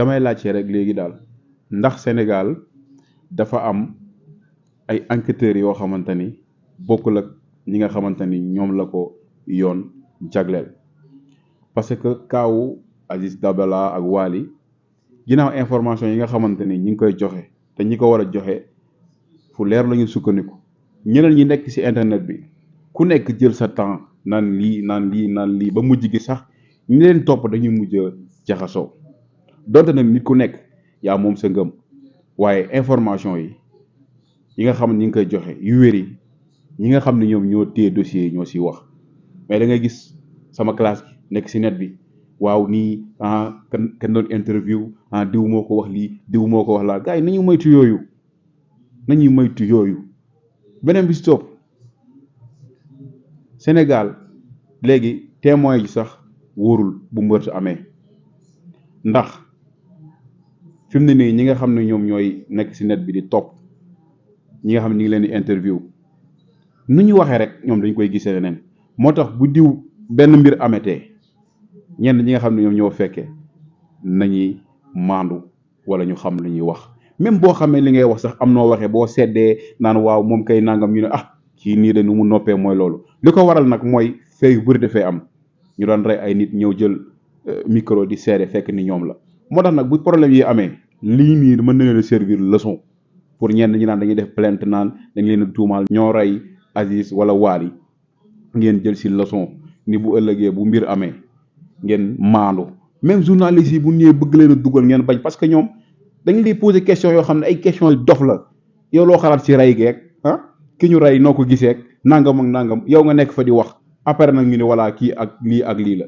damay laajte rek léegi daal ndax Sénégal dafa am ay enquêteurs yoo xamante ni bokkul ak ñi nga xamante ni ñoom la ko yoon jagleel parce que kaawu Aziz Dabala ak Wali ginnaaw information yi nga xamante ni ñi ngi koy joxe te ñi ko war a joxe fu leer la ñu sukkandiku ñeneen ñi nekk ci internet bi ku nekk jël sa temps naan lii naan lii naan lii ba mujj gi sax ñi leen topp dañuy mujj a jaxasoo donte nag nit ku nekk yaa moom sa ngëm waaye information yi nga xam ne ñi ngi koy joxe yu wér yi ñi nga xam ne ñoom ñoo téye dossier yi ñoo siy wax mais da ngay gis sama classe gi nekk ci net bi waaw nii kenn doon interview diw moo ko wax lii diw moo ko wax laa gars yi nañu moytu yooyu nañuy moytu yooyu beneen bi si topp Sénégal léegi témoin yi sax wóorul bu mbër amee ndax fi mu ne nii ñi nga xam ne ñoom ñooy nekk ci net bi di topp ñi nga xam ne ñu ngi leen di interview nu ñu waxee rek ñoom dañ koy gisee leneen moo tax bu diw benn mbir ametee ñenn ñi nga xam ne ñoom ñoo fekkee nañuy maandu wala ñu xam lu ñuy wax même boo xamee li ngay wax sax am noo waxee boo seddee naan waaw moom kay nangam ñu ne kii nii de nu mu noppee mooy loolu li ko waral nag mooy fee yu bëri dafay am ñu daan rey ay nit ñëw jël micro di seede fekk ni ñoom la moo tax nag bu problème yi amee lii nii mën na leen a servir leçon pour ñenn ñi naan dañuy def plainte naan dañ leen a tuumaal ñoo rey Aziz wala Wali ngeen jël ci leçon ni bu ëllëgee bu mbir amee ngeen maandu même journalistes yi bu ñëwee bëgg leen a dugal ngeen bañ parce que ñoom dañ lay poser question yoo xam ne ay question dof la yow loo xalaat ci rey geeg ki ñu rey noo ko gisee nangam ak nangam yow nga nekk fa di wax après nag ñu ne voilà kii ak lii la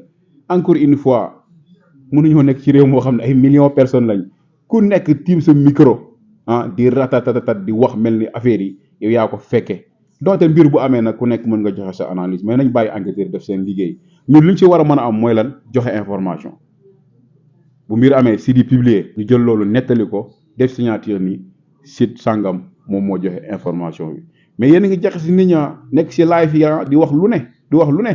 encore une fois mënuñoo nekk ci réew moo xam ne ay millions personnes lañ ku nekk tiim sa micro di ratatatatat di wax mel ni affaire yi yow yaa ko fekke donte mbir bu amee nag ku nekk mën nga joxe sa analyse mais nañ bàyyi enquêteur def seen liggéey ñun liñ ci war a mën a am mooy lan joxe information bu mbir amee si di publier ñu jël loolu nettali ko def signature ni site sangam moom moo joxe information bi mais yéen a ngi jaxe si nit ñaa nekk si live yi di wax lu ne